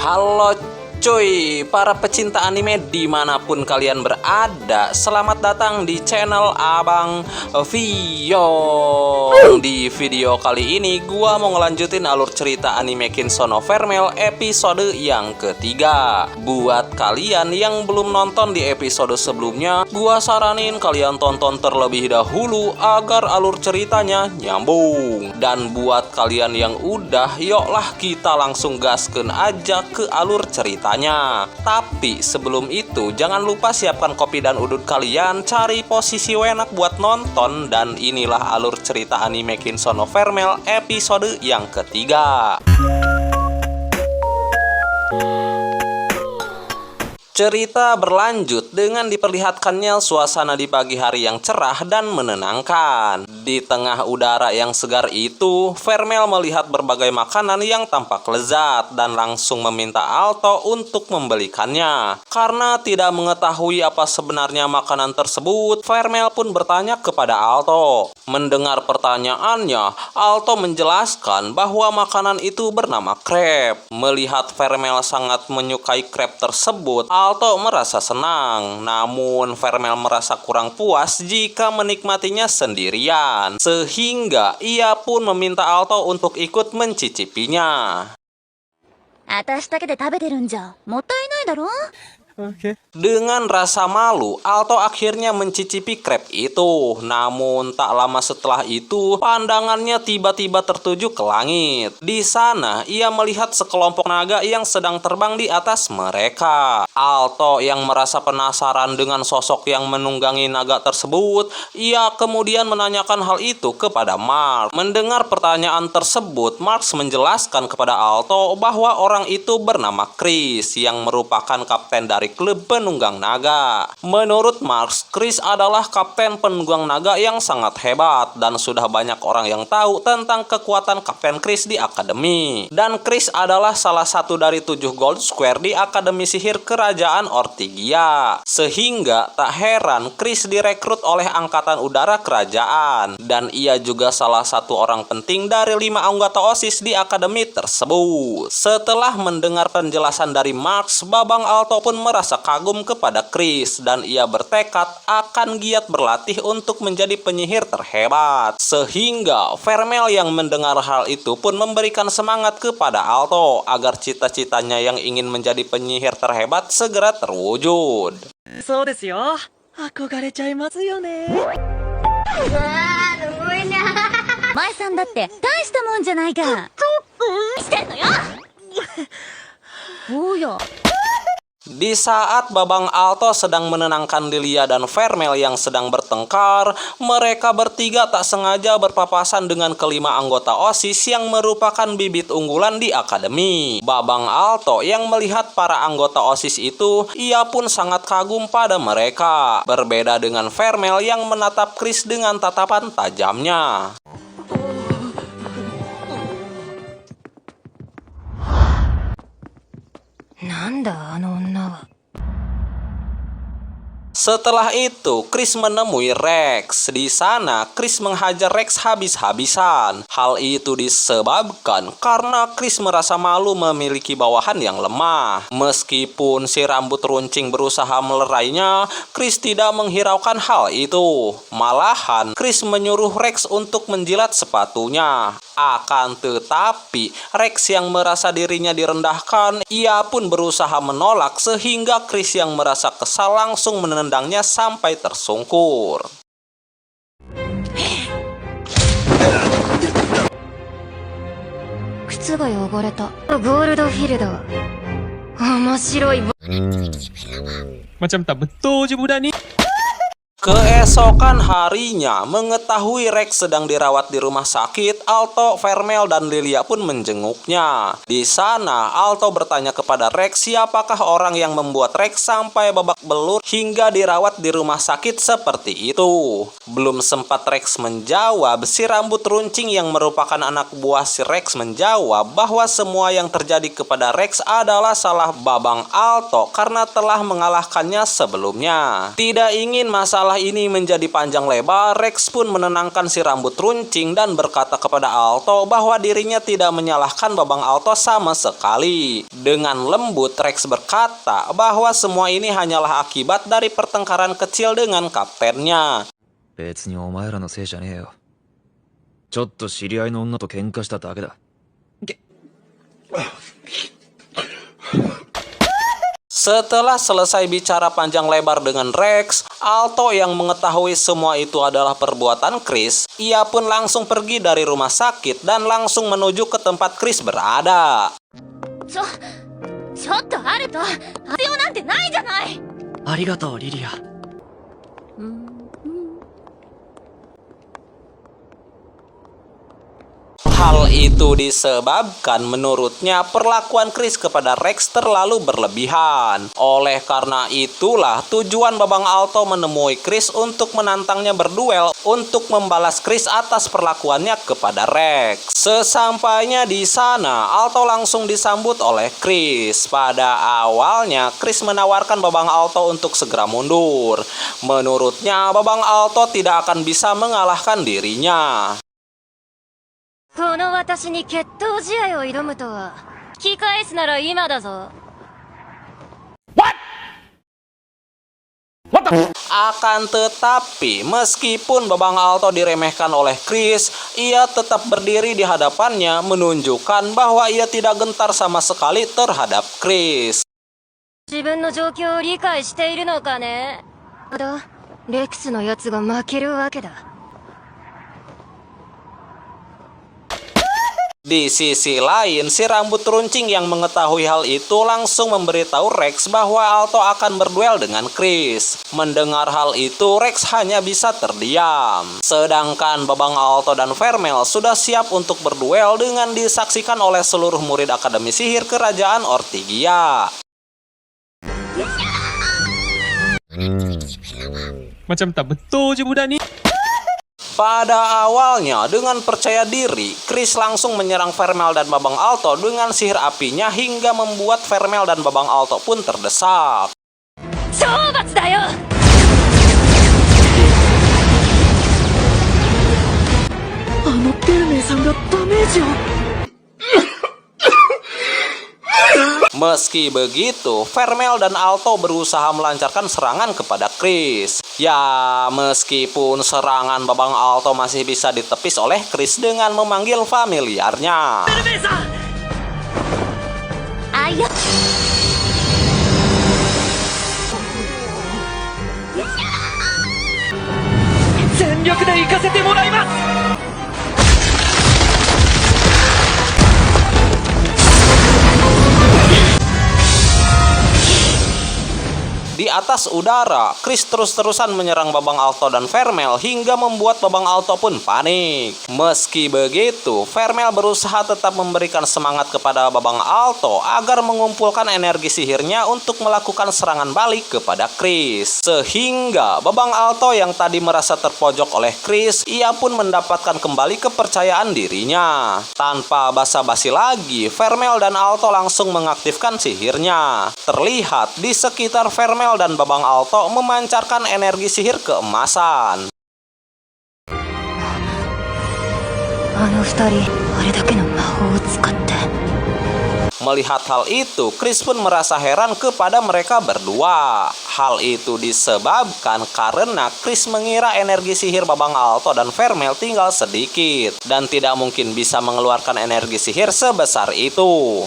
Halo cuy, para pecinta anime dimanapun kalian berada, selamat datang di channel Abang Vio. Di video kali ini gua mau ngelanjutin alur cerita anime Kinsou no Vermel episode yang ketiga. Buat kalian yang belum nonton di episode sebelumnya, gua saranin kalian tonton terlebih dahulu agar alur ceritanya nyambung. Dan buat kalian yang udah, yuklah kita langsung gaskeun aja ke alur ceritanya. Tapi sebelum itu jangan lupa siapkan kopi dan udut kalian, cari posisi enak buat nonton. Dan inilah alur cerita anime Kinsou no Vermel episode yang ketiga. Cerita berlanjut dengan diperlihatkannya suasana di pagi hari yang cerah dan menenangkan. Di tengah udara yang segar itu, Vermel melihat berbagai makanan yang tampak lezat dan langsung meminta Alto untuk membelikannya. Karena tidak mengetahui apa sebenarnya makanan tersebut, Vermel pun bertanya kepada Alto. Mendengar pertanyaannya, Alto menjelaskan bahwa makanan itu bernama krep. Melihat Vermel sangat menyukai krep tersebut, Alto merasa senang, namun Vermel merasa kurang puas jika menikmatinya sendirian, sehingga ia pun meminta Alto untuk ikut mencicipinya. Dengan rasa malu, Alto akhirnya mencicipi krep itu. Namun tak lama setelah itu, pandangannya tiba-tiba tertuju ke langit. Di sana, ia melihat sekelompok naga yang sedang terbang di atas mereka. Alto yang merasa penasaran dengan sosok yang menunggangi naga tersebut, ia kemudian menanyakan hal itu kepada Mark. Mendengar pertanyaan tersebut, Mark menjelaskan kepada Alto bahwa orang itu bernama Chris, yang merupakan kapten dari klub penunggang naga. Menurut Mark, Chris adalah kapten penunggang naga yang sangat hebat dan sudah banyak orang yang tahu tentang kekuatan Kapten Chris di akademi. Dan Chris adalah salah satu dari 7 Gold Square di Akademi Sihir Kerajaan Ortigia. Sehingga tak heran Chris direkrut oleh Angkatan Udara Kerajaan, dan ia juga salah satu orang penting dari 5 anggota OSIS di akademi tersebut. Setelah mendengar penjelasan dari Mark, Babang Alto pun merasa kagum kepada Chris dan ia bertekad akan giat berlatih untuk menjadi penyihir terhebat. Sehingga Vermel yang mendengar hal itu pun memberikan semangat kepada Alto agar cita-citanya yang ingin menjadi penyihir terhebat segera terwujud. Di saat Babang Alto sedang menenangkan Lilia dan Vermel yang sedang bertengkar, mereka bertiga tak sengaja berpapasan dengan kelima anggota OSIS yang merupakan bibit unggulan di akademi. Babang Alto yang melihat para anggota OSIS itu, ia pun sangat kagum pada mereka. Berbeda dengan Vermel yang menatap Chris dengan tatapan tajamnya. Setelah itu, Chris menemui Rex. Di sana, Chris menghajar Rex habis-habisan. Hal itu disebabkan karena Chris merasa malu memiliki bawahan yang lemah. Meskipun si rambut runcing berusaha melerainya, Chris tidak menghiraukan hal itu. Malahan, Chris menyuruh Rex untuk menjilat sepatunya. Akan tetapi, Rex yang merasa dirinya direndahkan, ia pun berusaha menolak sehingga Chris yang merasa kesal langsung menendangnya sampai tersungkur. Macam tak betul je budak ni. Keesokan harinya, mengetahui Rex sedang dirawat di rumah sakit, Alto, Vermel, dan Lilia pun menjenguknya. Di sana, Alto bertanya kepada Rex siapakah orang yang membuat Rex sampai babak belur hingga dirawat di rumah sakit seperti itu. Belum sempat Rex menjawab, si rambut runcing yang merupakan anak buah si Rex menjawab bahwa semua yang terjadi kepada Rex adalah salah Babang Alto karena telah mengalahkannya sebelumnya. Tidak ingin masalah Setelah ini menjadi panjang lebar, Rex pun menenangkan si rambut runcing dan berkata kepada Alto bahwa dirinya tidak menyalahkan Babang Alto sama sekali. Dengan lembut, Rex berkata bahwa semua ini hanyalah akibat dari pertengkaran kecil dengan kaptennya. 別にお前らのせいじゃねえよ。ちょっと知り合いの女と喧嘩しただけだ。Setelah selesai bicara panjang lebar dengan Rex, Alto yang mengetahui semua itu adalah perbuatan Chris, ia pun langsung pergi dari rumah sakit dan langsung menuju ke tempat Chris berada. ちょっとアルト、必要なんてないじゃない。ありがとう、リリア。Hal itu disebabkan menurutnya perlakuan Chris kepada Rex terlalu berlebihan. Oleh karena itulah tujuan Babang Alto menemui Chris untuk menantangnya berduel untuk membalas Chris atas perlakuannya kepada Rex. Sesampainya di sana, Alto langsung disambut oleh Chris. Pada awalnya, Chris menawarkan Babang Alto untuk segera mundur. Menurutnya, Babang Alto tidak akan bisa mengalahkan dirinya. この私に決闘試合を挑むとは、引き返すなら今だぞ。Akan tetapi, meskipun Babang Alto diremehkan oleh Chris, ia tetap berdiri di hadapannya menunjukkan bahwa ia tidak gentar sama sekali terhadap Chris. 自分の状況を理解しているのかね。レックスのやつが負けるわけだ。 Di sisi lain, si rambut runcing yang mengetahui hal itu langsung memberitahu Rex bahwa Alto akan berduel dengan Chris. Mendengar hal itu, Rex hanya bisa terdiam. Sedangkan Babang Alto dan Vermel sudah siap untuk berduel dengan disaksikan oleh seluruh murid Akademi Sihir Kerajaan Ortigia. Macam tak betul je budak ni. Pada awalnya, dengan percaya diri, Chris langsung menyerang Vermel dan Babang Alto dengan sihir apinya hingga membuat Vermel dan Babang Alto pun terdesak. Meski begitu, Vermel dan Alto berusaha melancarkan serangan kepada Chris. Ya, meskipun serangan Babang Alto masih bisa ditepis oleh Chris dengan memanggil familiarnya. Ayo. Di atas udara, Chris terus-terusan menyerang Babang Alto dan Vermel hingga membuat Babang Alto pun panik. Meski begitu, Vermel berusaha tetap memberikan semangat kepada Babang Alto agar mengumpulkan energi sihirnya untuk melakukan serangan balik kepada Chris. Sehingga Babang Alto yang tadi merasa terpojok oleh Chris, ia pun mendapatkan kembali kepercayaan dirinya. Tanpa basa-basi lagi, Vermel dan Alto langsung mengaktifkan sihirnya. Terlihat di sekitar Vermel dan Babang Alto memancarkan energi sihir keemasan. Melihat hal itu, Chris pun merasa heran kepada mereka berdua. Hal itu disebabkan karena Chris mengira energi sihir Babang Alto dan Vermel tinggal sedikit dan tidak mungkin bisa mengeluarkan energi sihir sebesar itu.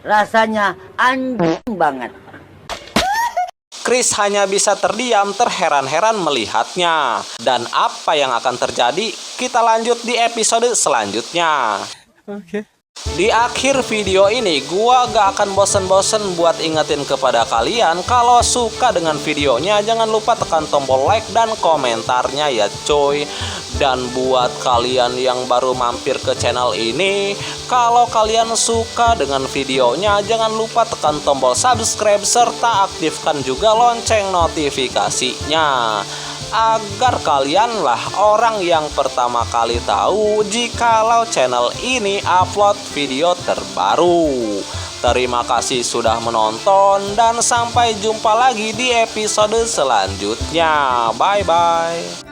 Rasanya anjing banget. Chris hanya bisa terdiam terheran-heran melihatnya. Dan apa yang akan terjadi, kita lanjut di episode selanjutnya. Oke. Di akhir video ini, gua gak akan bosen-bosen buat ingetin kepada kalian kalau suka dengan videonya, jangan lupa tekan tombol like dan komentarnya ya coy. Dan buat kalian yang baru mampir ke channel ini, kalau kalian suka dengan videonya, jangan lupa tekan tombol subscribe serta aktifkan juga lonceng notifikasinya, agar kalianlah orang yang pertama kali tahu jikalau channel ini upload video terbaru. Terima kasih sudah menonton dan sampai jumpa lagi di episode selanjutnya. Bye-bye.